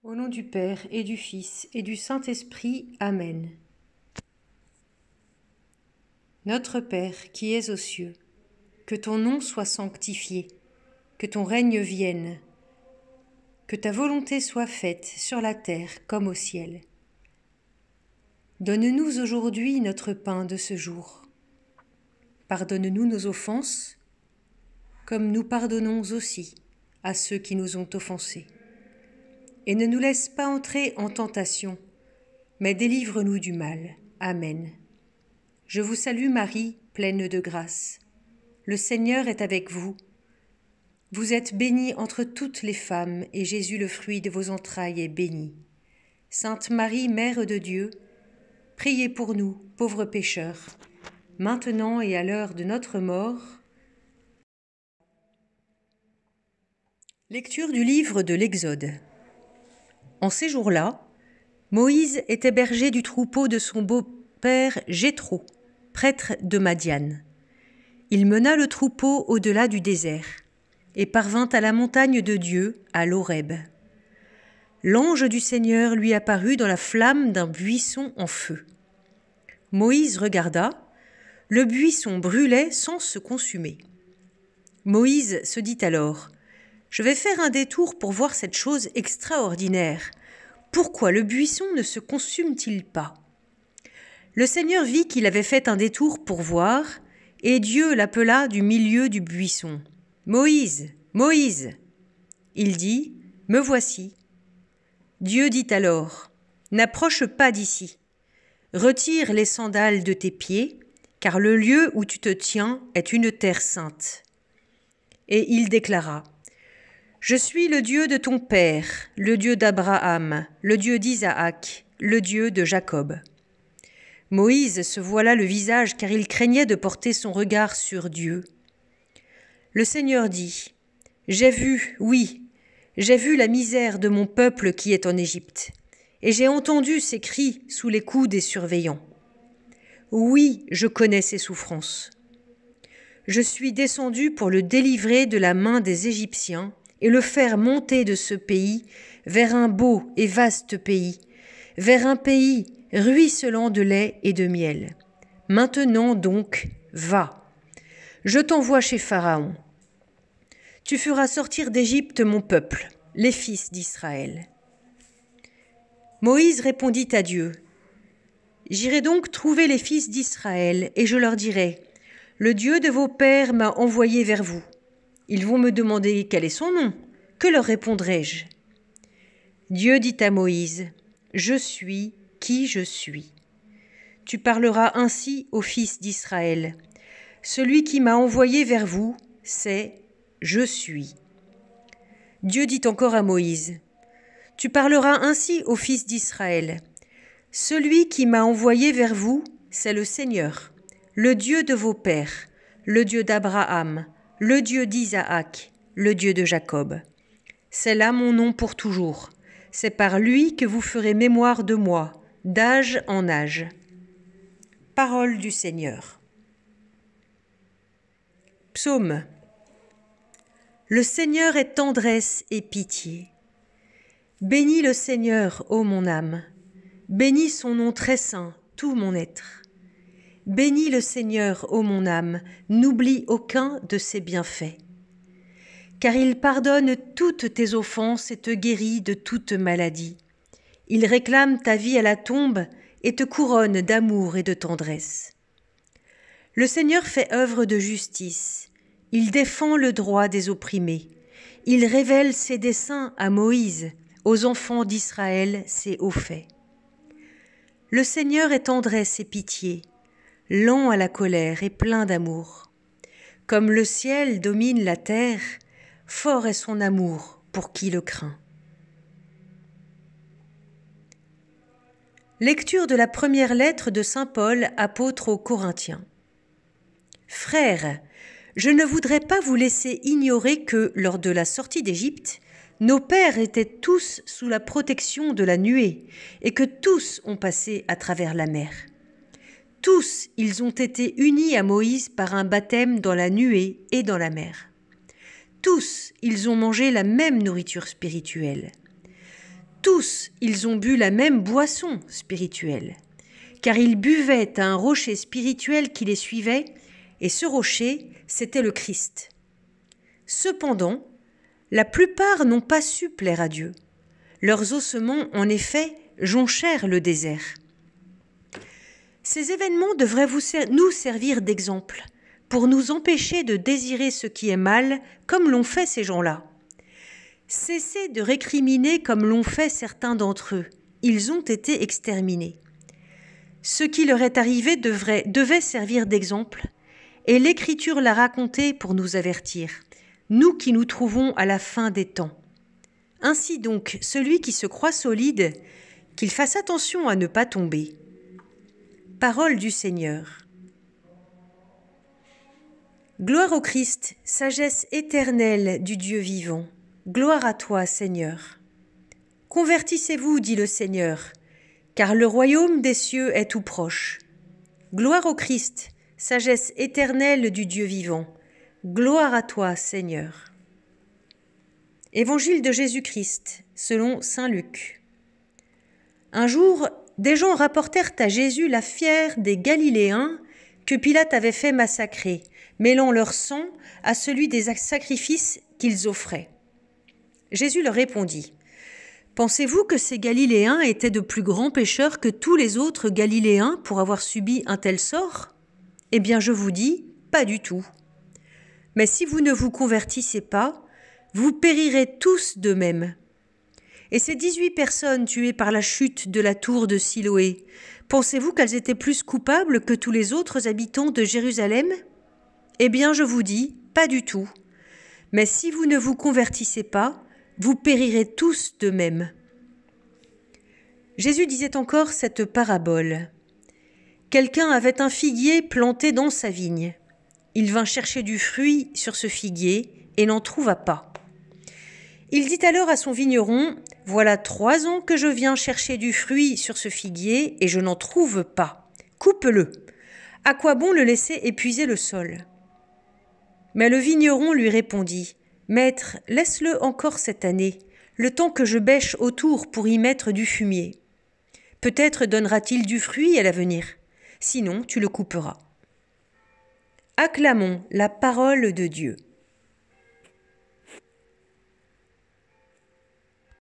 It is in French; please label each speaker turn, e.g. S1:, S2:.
S1: Au nom du Père et du Fils et du Saint-Esprit. Amen. Notre Père qui es aux cieux, que ton nom soit sanctifié, que ton règne vienne, que ta volonté soit faite sur la terre comme au ciel. Donne-nous aujourd'hui notre pain de ce jour. Pardonne-nous nos offenses, comme nous pardonnons aussi à ceux qui nous ont offensés. Et ne nous laisse pas entrer en tentation, mais délivre-nous du mal. Amen. Je vous salue Marie, pleine de grâce. Le Seigneur est avec vous. Vous êtes bénie entre toutes les femmes, et Jésus, le fruit de vos entrailles, est béni. Sainte Marie, Mère de Dieu, priez pour nous, pauvres pécheurs, maintenant et à l'heure de notre mort. Lecture du livre de l'Exode. En ces jours-là, Moïse était berger du troupeau de son beau-père Jéthro, prêtre de Madian. Il mena le troupeau au-delà du désert et parvint à la montagne de Dieu, à l'Horeb. L'ange du Seigneur lui apparut dans la flamme d'un buisson en feu. Moïse regarda, le buisson brûlait sans se consumer. Moïse se dit alors : « Je vais faire un détour pour voir cette chose extraordinaire. Pourquoi le buisson ne se consume-t-il pas ?» Le Seigneur vit qu'il avait fait un détour pour voir, et Dieu l'appela du milieu du buisson. « Moïse, Moïse !» Il dit : « Me voici. » Dieu dit alors : « N'approche pas d'ici. Retire les sandales de tes pieds, car le lieu où tu te tiens est une terre sainte. » Et il déclara : « Je suis le Dieu de ton père, le Dieu d'Abraham, le Dieu d'Isaac, le Dieu de Jacob. » Moïse se voila le visage car il craignait de porter son regard sur Dieu. Le Seigneur dit : « J'ai vu, oui, j'ai vu la misère de mon peuple qui est en Égypte, et j'ai entendu ses cris sous les coups des surveillants. Oui, je connais ses souffrances. Je suis descendu pour le délivrer de la main des Égyptiens et le faire monter de ce pays vers un beau et vaste pays, vers un pays ruisselant de lait et de miel. Maintenant donc, va. Je t'envoie chez Pharaon. Tu feras sortir d'Égypte mon peuple, les fils d'Israël. » Moïse répondit à Dieu : « J'irai donc trouver les fils d'Israël, et je leur dirai : Le Dieu de vos pères m'a envoyé vers vous. Ils vont me demander quel est son nom. Que leur répondrai-je ? Dieu dit à Moïse : Je suis qui je suis. Tu parleras ainsi aux fils d'Israël. Celui qui m'a envoyé vers vous, c'est Je suis. Dieu dit encore à Moïse : Tu parleras ainsi aux fils d'Israël. Celui qui m'a envoyé vers vous, c'est le Seigneur, le Dieu de vos pères, le Dieu d'Abraham, le Dieu d'Isaac, le Dieu de Jacob. C'est là mon nom pour toujours. C'est par lui que vous ferez mémoire de moi, d'âge en âge. Parole du Seigneur. Psaume. Le Seigneur est tendresse et pitié. Bénis le Seigneur, ô mon âme. Bénis son nom très saint, tout mon être. Bénis le Seigneur, ô mon âme, n'oublie aucun de ses bienfaits. Car il pardonne toutes tes offenses et te guérit de toute maladie. Il réclame ta vie à la tombe et te couronne d'amour et de tendresse. Le Seigneur fait œuvre de justice. Il défend le droit des opprimés. Il révèle ses desseins à Moïse, aux enfants d'Israël ses hauts faits. Le Seigneur est tendresse et pitié, lent à la colère et plein d'amour. Comme le ciel domine la terre, fort est son amour pour qui le craint. Lecture de la première lettre de saint Paul, apôtre aux Corinthiens. Frères, je ne voudrais pas vous laisser ignorer que, lors de la sortie d'Égypte, nos pères étaient tous sous la protection de la nuée et que tous ont passé à travers la mer. Tous, ils ont été unis à Moïse par un baptême dans la nuée et dans la mer. Tous, ils ont mangé la même nourriture spirituelle. Tous, ils ont bu la même boisson spirituelle, car ils buvaient à un rocher spirituel qui les suivait, et ce rocher, c'était le Christ. Cependant, la plupart n'ont pas su plaire à Dieu. Leurs ossements, en effet, jonchèrent le désert. Ces événements devraient nous servir d'exemple, pour nous empêcher de désirer ce qui est mal, comme l'ont fait ces gens-là. Cessez de récriminer comme l'ont fait certains d'entre eux. Ils ont été exterminés. Ce qui leur est arrivé devait servir d'exemple, et l'Écriture l'a raconté pour nous avertir, nous qui nous trouvons à la fin des temps. Ainsi donc, celui qui se croit solide, qu'il fasse attention à ne pas tomber. Parole du Seigneur. Gloire au Christ, sagesse éternelle du Dieu vivant. Gloire à toi, Seigneur. Convertissez-vous, dit le Seigneur, car le royaume des cieux est tout proche. Gloire au Christ, sagesse éternelle du Dieu vivant. Gloire à toi, Seigneur. Évangile de Jésus-Christ, selon saint Luc. Un jour, des gens rapportèrent à Jésus la fière des Galiléens que Pilate avait fait massacrer, mêlant leur sang à celui des sacrifices qu'ils offraient. Jésus leur répondit : « Pensez-vous que ces Galiléens étaient de plus grands pécheurs que tous les autres Galiléens pour avoir subi un tel sort ? Eh bien, je vous dis, pas du tout. Mais si vous ne vous convertissez pas, vous périrez tous de même. Et ces 18 personnes tuées par la chute de la tour de Siloé, pensez-vous qu'elles étaient plus coupables que tous les autres habitants de Jérusalem ? Eh bien, je vous dis, pas du tout. Mais si vous ne vous convertissez pas, vous périrez tous de même. » Jésus disait encore cette parabole. Quelqu'un avait un figuier planté dans sa vigne. Il vint chercher du fruit sur ce figuier et n'en trouva pas. Il dit alors à son vigneron : « Voilà 3 ans que je viens chercher du fruit sur ce figuier et je n'en trouve pas. Coupe-le. À quoi bon le laisser épuiser le sol ? » Mais le vigneron lui répondit : « Maître, laisse-le encore cette année, le temps que je bêche autour pour y mettre du fumier. Peut-être donnera-t-il du fruit à l'avenir, sinon tu le couperas. » Acclamons la parole de Dieu.